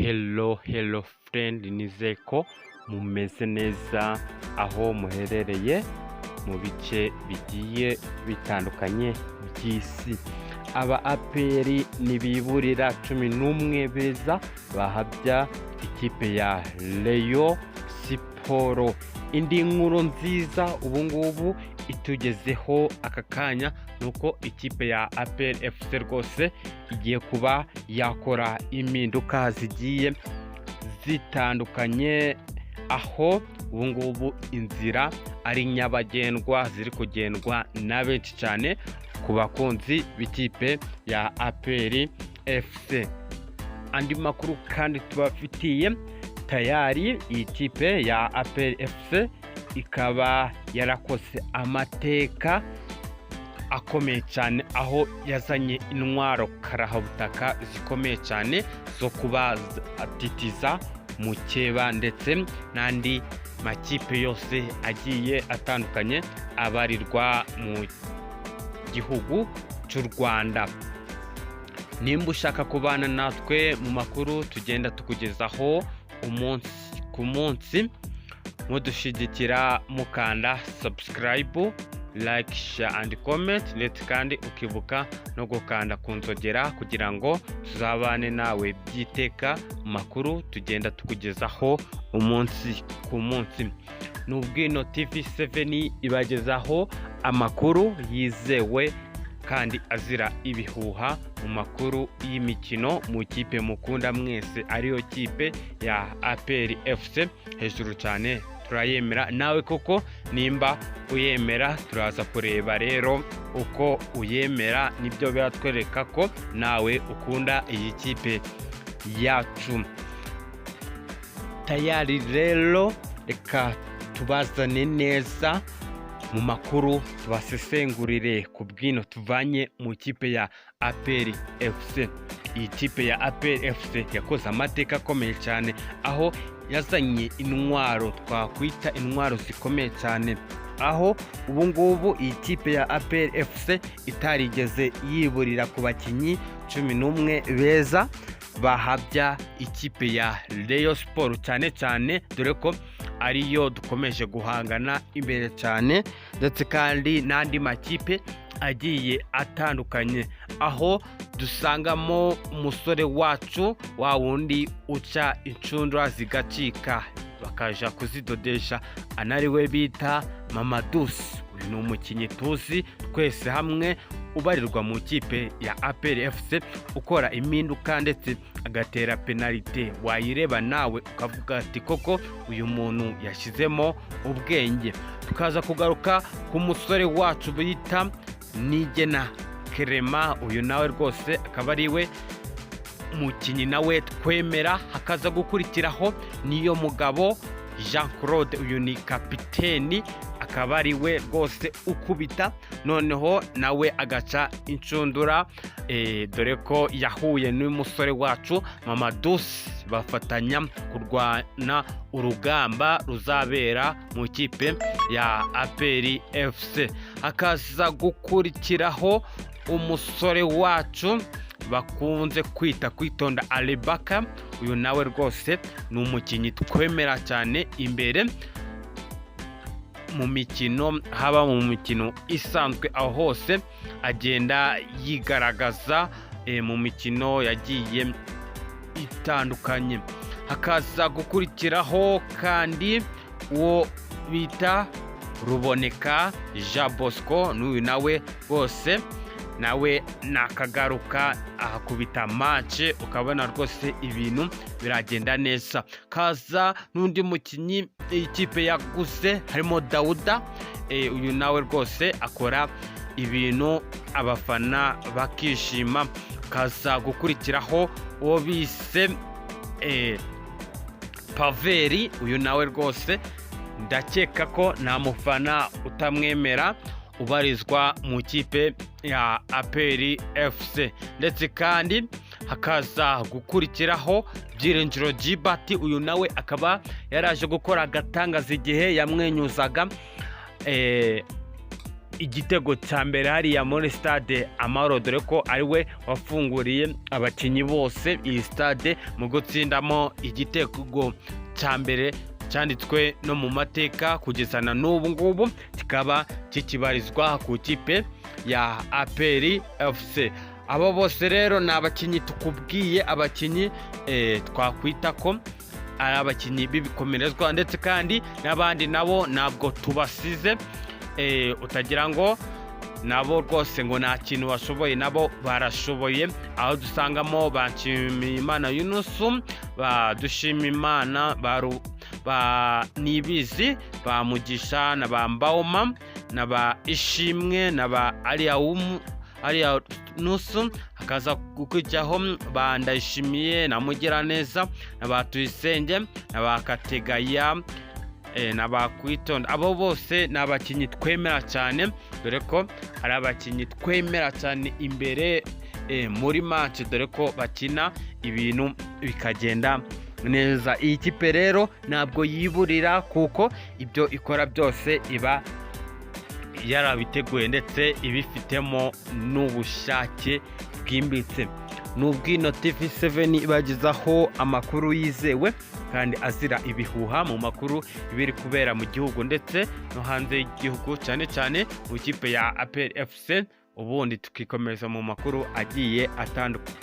Hello friend, nizeye ko mumeze neza aho muherereye mu bice bigiye bitandukanye by'isi. Aba APR nibiburira 11 beza bahabya ikipe ya Rayon Sport. Indi nkuru nziza ubungubu itugezeho aka kanya nuko ikipe ya APR FC rwose igiye kuba yakora impinduka zigiye zitandukanye, aho ubungubu inzira ari nyabagendwa ziri kugendwa na benshi cyane ku bakunzi b'ikipe ya APR FC. Andi makuru kandi tubafitiye tayari iyi kipe ya APR FC ikaba yarakoze amateka akomeye cyane, aho yazanye intwaro karahabutaka zikomeye cyane zo kuba atitiza mukeba ndetse n'andi makipe yose agiye atandukanye abarirwa mu gihugu cy'u Rwanda. Nimba ushaka kubana natwe mu makuru tugenda tukugezaho umunsi ku munsi, mudushigikira mukanda subscribe, like, share and comment, ndetse kandi ukibuka no gukanda ku nzogera kugira ngo tuzabane nawe byiteka mu makuru tugenda tukugezaho umunsi ku munsi. N'ubwino TV7 ibagezaho amakuru yizewe kandi azira ibihuha mu makuru y'imikino mu kipe mukunda mwese ariyo kipe ya APR FC. Hejuru cyane turayemera, nawe koko nimba uyemera turaza kureba rero uko uyemera, nibyo biratwereka ko nawe ukunda iyi kipe yacu. Tayari rero reka tubazane neza mu makuru tubasesengurire ku bwino tuvanye mu kipe ya APR FC. Iyi kipe ya APR FC yakoze amateka akomeye cyane, aho yazanye intwaro twakwita intwaro zikomeye cyane, aho ubungubu iyi kipe ya APR FC itarigeze yiburira ku bakinyi 11 beza bahabya ikipe ya Rayon Sport, cyane cyane dore ko ariyo dukomeje guhangana imbere cyane, ndetse kandi n'andi makipe agiye atandukanye, aho dusangamo umusore wacu wa wundi uca incundura zigacika bakaja kuzidodesha, anariwe bita Mamadusi. Uyu ni umukinnyi tuzi twese hamwe ubarirwa mu kipe ya APR FC, ukora impinduka ndetse agatera penalite, wayireba nawe ukavuga ati koko uyu muntu yashizemo ubwenge. Tukaza kugaruka ku musore wacu bita Nigena Clement, uyu nawe rwose akaba ariwe mukinnyi nawe twemera. Hakaza gukurikiraho niyo mugabo Jean Claude, uyu ni kapiteni, akaba ariwe rwose ukubita, noneho nawe agaca incundura, dore ko yahuye n'umusore wacu Mamadusi, bafatanya kurwana urugamba ruzabera mu kipe ya APR FC. Hakaza gukurikiraho umusore wacu bakunze kwita Kwitonda Alibaka, uyu nawe rwose ni umukinnyi twemera cyane imbere mu mikino, haba mu mikino isanzwe aho hose agenda yigaragaza mu mikino yagiye itandukanye. Hakaza gukurikiraho kandi uwo bita Ruboneka Jean Bosco, n'uyu nawe rwose nawe nakagaruka ahakubita match, ukabona rwose ibintu biragenda neza. Kaza n'undi mukinyi ikipe yaguze harimo Dauda, uyu nawe rwose akora ibintu abafana bakishima. Kaza gukurikiraho uwo bise Paveri, uyu nawe rwose ndakeka ko nta mufana utamwemera ubarizwa mu kipe ya APR FC. Ndetse kandi hakaza gukurikiraho Byiringiro Gilbert, uyu nawe akaba yaraje gukora agatangaza igihe yamwenyuzaga igitego cya mbere hariya muri stade Amahoro, dore ko ari we wafunguriye abakinnyi bose iyi stade mu gutsindamo igitego cya mbere cyanditswe no mu mateka kugeza na n'ubu ngubu, kikaba kikibarizwa ku kipe ya APR FC. Abo bose rero ni abakinnyi tukubwiye, abakinnyi twakwita ko ari abakinnyi b'ibikomerezwa, ndetse kandi n'abandi nabo ntabwo tubasize, utagira ngo nabo rwose ngo nta kintu bashoboye, nabo barashoboye, aho dusangamo ba Nshimiyimana Yunusu, ba Dushimimana, ba Nibizi, ba Mugisha, na ba Mbaoma, na ba Ishimwe, na ba Aliya Nusu, hakaza gukurikiyeho ba Ndayishimiye na Mugiraneza, na ba Tuyisenge, na ba Kategaya, na ba Kwitonda. Abo bose ni abakinnyi twemera cyane, dore ko hari abakinnyi twemera cyane imbere muri match, dore ko bakina ibintu bikagenda neza. Iyi kipe rero ntabwo yiburira, kuko ibyo ikora byose iba yarabiteguye ndetse ibifitemo n'ubushake bwimbitse. N'ubwino TV7 ibagezaho amakuru yizewe kandi azira ibihuha mu makuru ibiri kubera mu gihugu ndetse no hanze y'igihugu, cyane cyane mu kipe ya APR FC, ubundi tukikomeza mu makuru agiye atandukanye.